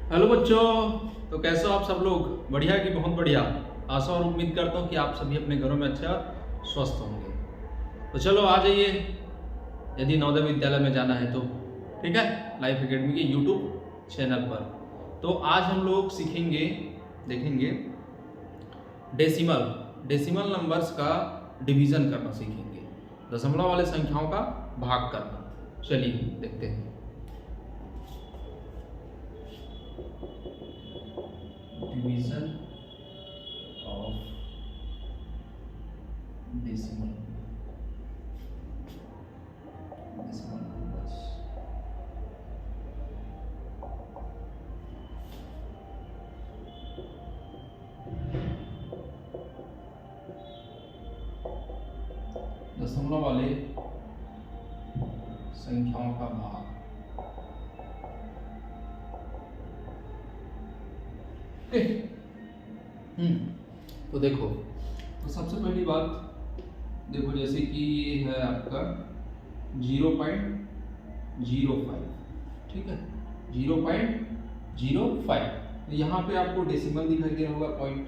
Hello बच्चों। तो कैसे हो आप सब लोग? बढ़िया कि बहुत बढ़िया। आशा और उम्मीद करता हूँ कि आप सभी अपने घरों में अच्छा स्वस्थ होंगे। तो चलो आ जाइए, यदि नवोदय विद्यालय में जाना है तो। ठीक है, लाइफ एकेडमी के यूट्यूब चैनल पर। तो आज हम लोग सीखेंगे, देखेंगे डेसिमल डेसिमल नंबर्स का डिवीजन करना सीखेंगे, दशमलव वाले संख्याओं का भाग करना। चलिए देखते हैं। Division of decimal numbers। दशमलव वाले संख्याओं का भाग। तो देखो, तो सबसे पहली बात देखो, जैसे कि ये है आपका 0.05, ठीक है, 0.05। तो यहाँ पे आपको डेसिमल दिखाई दे रहा होगा पॉइंट।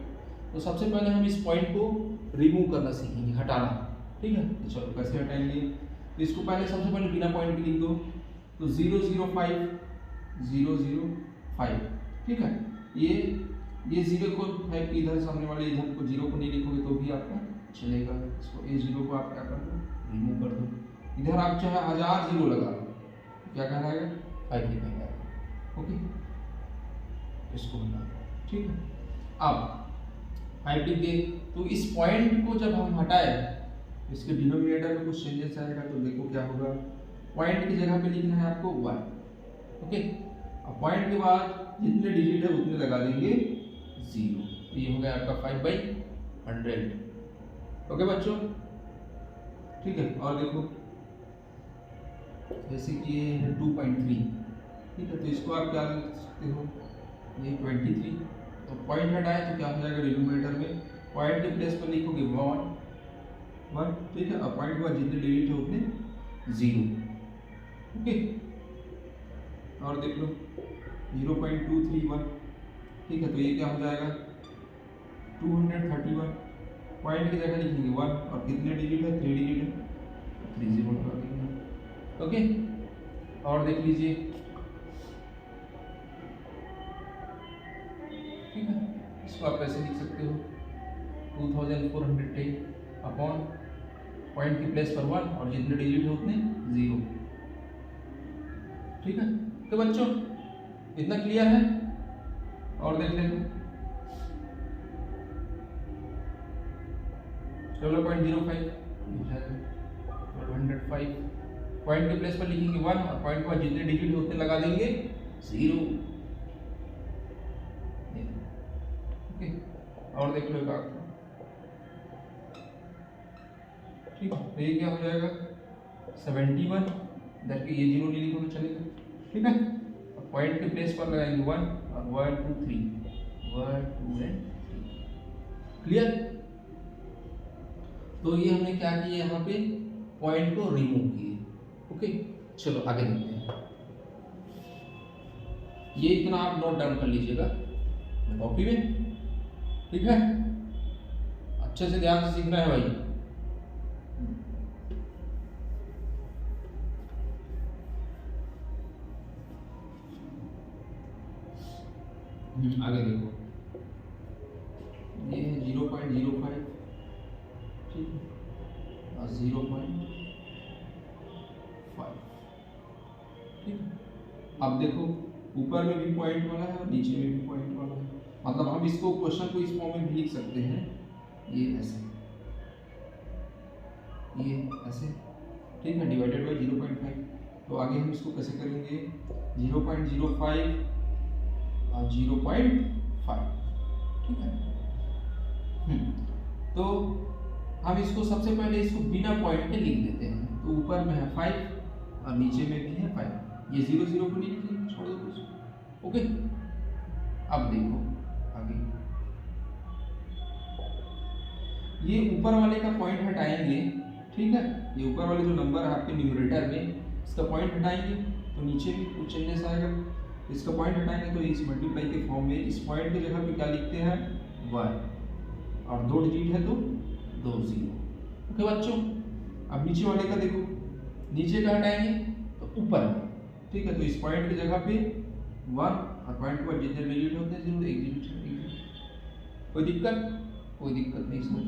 तो सबसे पहले हम इस पॉइंट को रिमूव करना सीखेंगे, हटाना। ठीक है, तो चलो कैसे हटाएंगे। तो इसको पहले सबसे पहले बिना पॉइंट के लिख दो। तो 005, ठीक है। ये 0 को फाइव की इधर सामने वाले इधर को 0 को नहीं लिखोगे तो भी आपका चलेगा। इसको ये 0 को आप क्या कर दो, रिमूव कर दो। इधर आप चाहे 1000 0 लगा लो, क्या कहलाएगा, 5 ही कहलाएगा। ओके, इसको बना दो। ठीक है, अब 5 लिख दिए। तो इस पॉइंट को जब हम हटाए, इसके डिनोमिनेटर में कुछ चेंजेस आएगा। तो देखो क्या होगा, पॉइंट की जगह पे लिखना है आपको 1। ओके, अब पॉइंट के बाद जितने डिजिट है उतने लगा देंगे 0। तो ये हो गया आपका 5/100। ओके बच्चों, ठीक है। और देखो जैसे कि ये है 2.3, ठीक है। तो इसको आप क्या लिख सकते हो, ये 23। तो पॉइंट हटाए तो क्या हो जाएगा, डिनोमिनेटर में पॉइंट के प्लेस पर लिखोगे 1, ठीक है। और पॉइंट के बाद जितने डिजिट है उतने 0। ओके, और देख लो 0.231, ठीक है। तो ये क्या हो जाएगा 231। पॉइंट की जगह लिखेंगे 1 और कितने डिजिट है, 3 डिजिट है, 3 0 लगा देंगे। ओके, और देख लीजिए, ठीक है। इसको आप ऐसे लिख सकते हो 2410 अपॉन पॉइंट की प्लेस पर 1 और जितने डिजिट है उतने 0। ठीक है, तो बच्चों इतना क्लियर है। और देख लेते 12.05 1205। पॉइंट के प्लेस पर लिखेंगे 1 और पॉइंट के बाद जितने डिजिट है उतने लगा देंगे 0। ओके, और देख लो एक, ठीक है। तो ये क्या हो जाएगा 71, इधर के ये 0 नहीं लिखोगे चलेगा। ठीक है, पॉइंट के प्लेस पर लगाएंगे 1 और 1 2 3, 1 2 एंड 3। क्लियर। तो ये हमने क्या किया, यहाँ पे पॉइंट को रिमूव किए। ओके, चलो आगे देखते हैं। ये इतना आप नोट डाउन कर लीजिएगा कॉपी में, ठीक है। अच्छे से ध्यान से सीखना है भाई। आगे देखो, ये 0.05, ठीक है, और 0.5, ठीक है। अब देखो ऊपर में भी पॉइंट वाला है और नीचे में भी पॉइंट वाला है। मतलब हम इसको क्वेश्चन को इस फॉर्म में भी लिख सकते हैं, ये ऐसे, ये ऐसे, ठीक है, डिवाइडेड बाई 0.5। तो आगे हम इसको कैसे करेंगे, 0.05 और 0.5, ठीक है। तो हम इसको सबसे पहले इसको बिना पॉइंट के लिख देते हैं। तो ऊपर में है 5 और नीचे में भी है 5। ये 0 0 को नहीं लिखेंगे, छोड़ दो इसको। ओके, अब देखो आगे, ये ऊपर वाले का पॉइंट हटाएंगे, ठीक है। ये ऊपर वाले जो नंबर है आपके न्यूमरेटर में, इसका पॉइंट हटाएंगे तो नीचे भी कुछ चेंजेस आएगा। इसका पॉइंट हटाएंगे तो इस मल्टीप्लाई के फॉर्म में इस पॉइंट की जगह पे क्या लिखते हैं 1 और 2 डिजिट है तो 2 0। ओके बच्चों, अब नीचे वाले का देखो, नीचे का हटाएंगे तो ऊपर में, ठीक है। तो इस पॉइंट की जगह पे 1 और पॉइंट के बाद जितने डिजिट होते हैं 0, एक डिजिट है, एक डिजिट। कोई दिक्कत? कोई दिक्कत नहीं इसमें,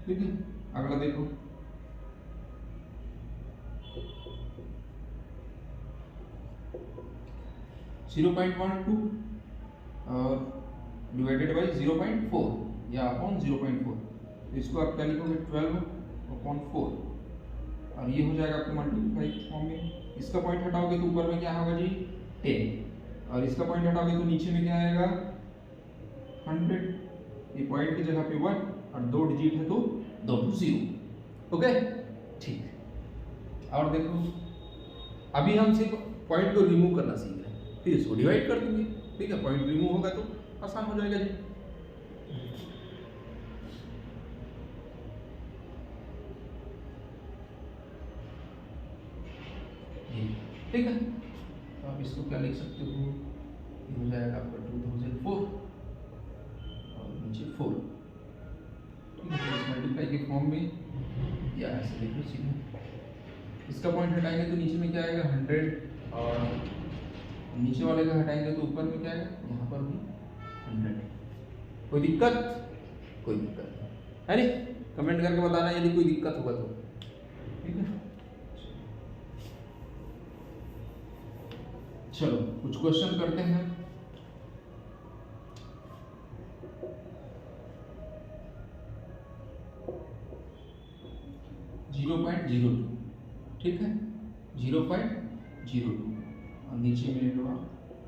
ठीक है। अगला देखो, जीरो 0.12 और डिवाइडेड बाई 0.4 या अपॉन 0.4, तो इसको आप क्या लिखोगे 12/4 और ये हो जाएगा आपको मल्टीप्लाई फॉर्म में। इसका पॉइंट हटाओगे तो ऊपर में क्या होगा जी 10 और इसका पॉइंट हटाओगे तो नीचे में क्या आएगा 100। ये पॉइंट की जगह पे 1 और 2 डिजिट है तो 2 0। ओके ठीक। और देखो, अभी हम सिर्फ पॉइंट को रिमूव करना सीख रहे हैं, फिर इसको डिवाइड कर देंगे, ठीक है। पॉइंट रिमूव होगा तो आसान हो जाएगा जी। ठीक है, तो आप इसको क्या लिख सकते हो, ये हो जाएगा आपका 2004 और नीचे 4, ठीक है। तो इस मल्टीप्लाई के फॉर्म में या ऐसे लिखो सीधा, इसका पॉइंट हटाएंगे तो नीचे में क्या आएगा 100 और नीचे वाले का हटाएंगे तो ऊपर में क्या आएगा, यहाँ पर भी 100। कोई दिक्कत? कोई दिक्कत नहीं, है नी? कमेंट करके बताना यदि कोई दिक्कत होगा तो, ठीक है। चलो कुछ क्वेश्चन करते हैं। .02, ठीक है, 0.02 और नीचे में लो आप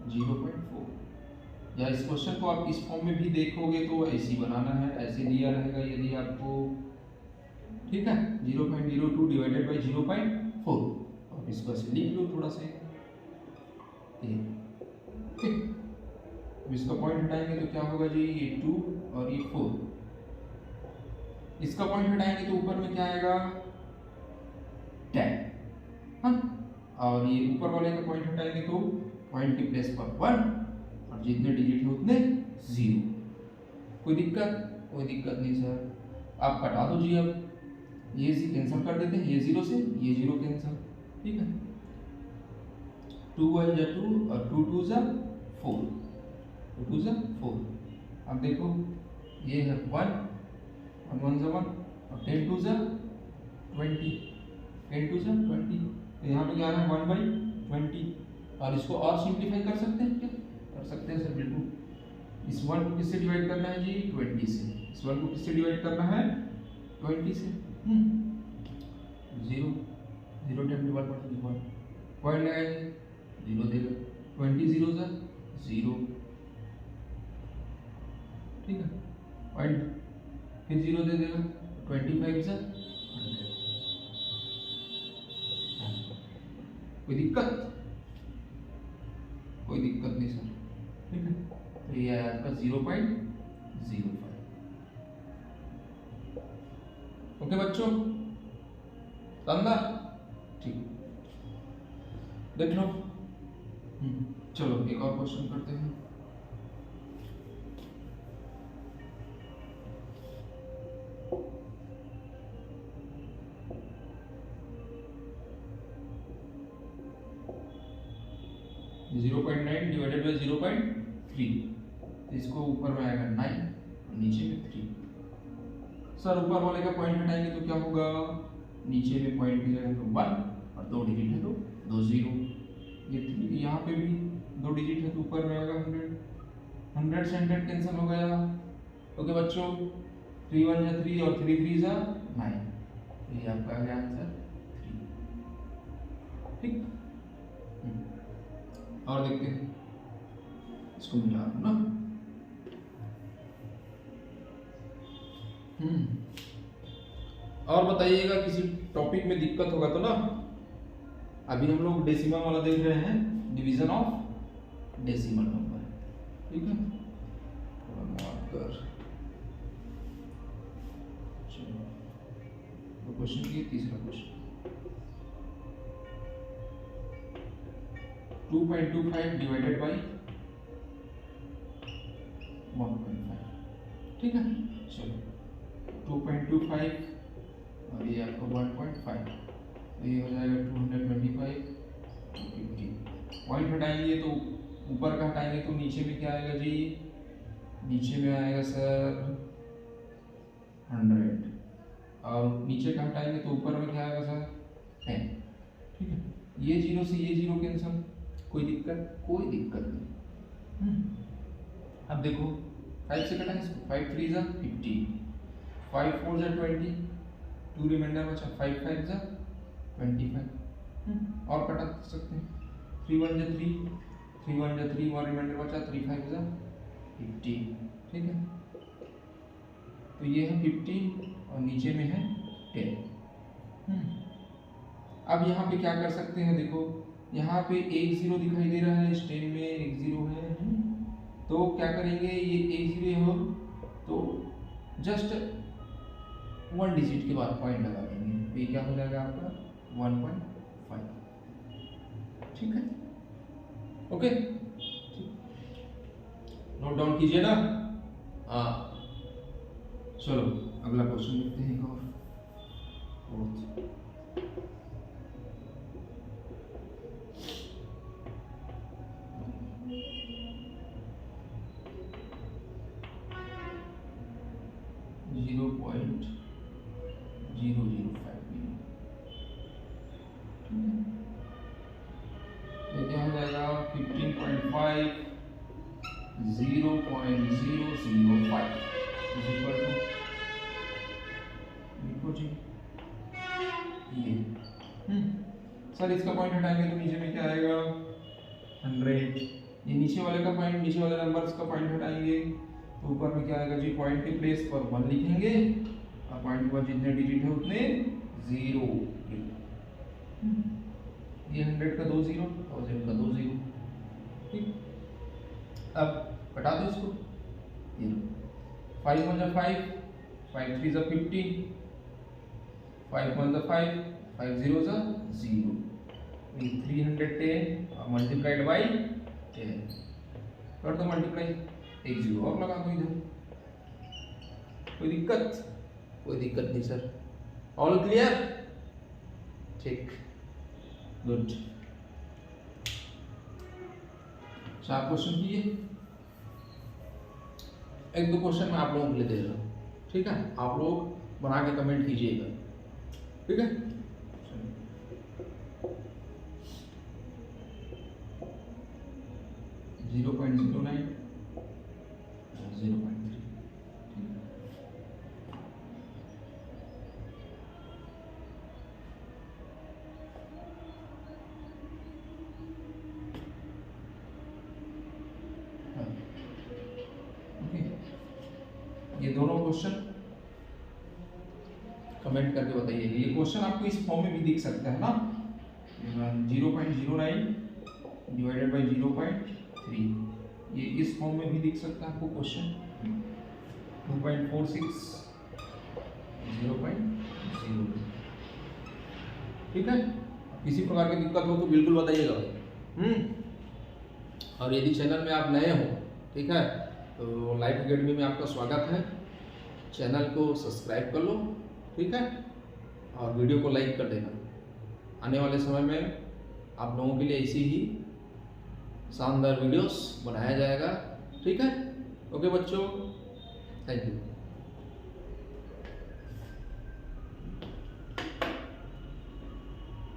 0.4। या इस क्वेश्चन को आप इस फॉर्म में भी देखोगे तो ऐसे ही बनाना है, ऐसे दिया रहेगा यदि आपको, ठीक है। 0.02 डिवाइडेड बाई 0.4, आप इसको ऐसे लिख लो थोड़ा सा, ठीक। इसका पॉइंट हटाएंगे तो क्या होगा जी, ये 2 और ये 4। इसका पॉइंट हटाएंगे तो ऊपर में क्या आएगा 10, हाँ। और ये ऊपर वाले का पॉइंट हटाएंगे तो पॉइंट के प्लेस पर 1 और जितने डिजिट है उतने 0। कोई दिक्कत? कोई दिक्कत नहीं सर, आप कटा दो जी। अब ये कैंसिल कर देते हैं, ये 0 से ये 0 कैंसिल, ठीक है। 2 1 जा 2 और 2 2 जा 4, 2 2 जा 4। अब देखो ये है 1 और 1 जा 1 और 10 2 जा 20, 10 2 जा 20, तो यहाँ पे क्या आ रहा है 1/20। और इसको और सिंप्लीफाई कर सकते हैं क्या? कर सकते हैं सर, बिल्कुल। इस 1 को किससे डिवाइड करना है जी 20 से, इस 1 को किससे डिवाइड करना है 20 से, 0 0 टाइम डिवाइड बाय 1 पॉइंट लगाएंगे 0 देगा, 20 0 जा 0, ठीक है। पॉइंट फिर 0 दे देगा, 25 जा 100। कोई दिक्कत? कोई दिक्कत नहीं सर, ठीक है। तो ये है आपका 0.05। ओके बच्चों, शानदार, ठीक, देख लो। चलो एक और क्वेश्चन करते हैं। जीरो 0.9 डिवाइडेड बाई 0.3, इसको ऊपर में आएगा 9 और नीचे में 3। सर ऊपर वाले का पॉइंट हटाएंगे तो क्या होगा, नीचे में पॉइंट की जगह पे 1 और 2 डिजिट है तो 2 0। ये 3 यहाँ पे भी 2 डिजिट है तो ऊपर में आएगा 100, 100 से 100 कैंसिल हो गया। ओके बच्चों, 3 1 जा 3 और 3 3 जा 9, ये आपका आ गया आंसर 3, ठीक। और देखते हैं, इसको मिला ना। और बताइएगा किसी टॉपिक में दिक्कत होगा तो ना। अभी हम लोग डेसिमल वाला देख रहे हैं, डिवीजन ऑफ डेसिमल नंबर, ठीक है। चलो क्वेश्चन ये तीसरा क्वेश्चन, 2.25 डिवाइडेड बाई 1.5, ठीक है। चलो 2.25 और ये आपका 1.5, तो ये हो जाएगा 225, 250। पॉइंट हटाएंगे तो ऊपर का हटाएंगे तो नीचे में क्या आएगा जी, नीचे में आएगा सर 100, और नीचे का हटाएंगे तो ऊपर में क्या आएगा सर 10, ठीक है। ये जीरो से ये जीरो कैंसल, कोई दिक्कत, कोई दिक्कत नहीं। अब देखो 5 से कटा इसको, 5 3 जा 50, 5 4 जा 20, 2 रिमाइंडर बचा, 5 5 जा 25, और कटा सकते हैं, 3 1 जा 3, 3 1 जा 3, और रिमाइंडर बचा 3 5 जा 50, ठीक है। तो ये है 50 और नीचे में है 10। अब यहाँ पे क्या कर सकते हैं, देखो यहाँ पे एक जीरो दिखाई दे रहा है, इस 10 में एक जीरो है, तो क्या करेंगे, ये एक जीरो हो तो जस्ट 1 डिजिट के बाद पॉइंट लगा देंगे, तो ये क्या हो जाएगा आपका 1.5, ठीक है। ओके, नोट डाउन कीजिए ना। हाँ चलो अगला क्वेश्चन लिखते हैं, एक और फोर्थ। ये क्या हो जाएगा 15.5 0.005 इक्वल टू, लिखो जी ये। सर इसका पॉइंट हटाएंगे तो नीचे में क्या आएगा 100, ये नीचे वाले का पॉइंट, नीचे वाले नंबर्स का पॉइंट हटाएंगे तो ऊपर में क्या आएगा जी, पॉइंट के प्लेस पर 1 लिखेंगे और पॉइंट के बाद जितने डिजिट है उतने 0। ये 100 का 2 0, 1000 का 2 0, ठीक। अब हटा दो इसको, ये 5 1 जा 5, 5 3 जा 15, 5 1 जा 5, 5 0 जा 0, 310 और मल्टीप्लाइड बाई 10 कर दो मल्टीप्लाई, एक जीरो और लगा दो इधर, कोई दिक्कत, कोई दिक्कत नहीं सर, ऑल क्लियर, ठीक, गुड। 4 क्वेश्चन किए, एक दो क्वेश्चन मैं आप लोगों के लिए दे रहा हूँ, ठीक है, आप लोग बना के कमेंट कीजिएगा, ठीक है। 0.09 0.3, ये दोनों क्वेश्चन कमेंट करके बताइए। ये क्वेश्चन आपको इस फॉर्म में भी दिख सकता है ना, 0.09 डिवाइडेड बाई 0.3, ये इस फॉर्म में भी दिख सकता है आपको क्वेश्चन। 2.46 0.02, ठीक है। किसी प्रकार की दिक्कत हो तो बिल्कुल बताइएगा भाई। और यदि चैनल में आप नए हो, ठीक है, तो लाइफ अकेडमी में आपका स्वागत है, चैनल को सब्सक्राइब कर लो, ठीक है, और वीडियो को लाइक कर देना। आने वाले समय में आप लोगों के लिए ऐसी ही शानदार वीडियोस बनाया जाएगा, ठीक है। ओके बच्चों, थैंक यू।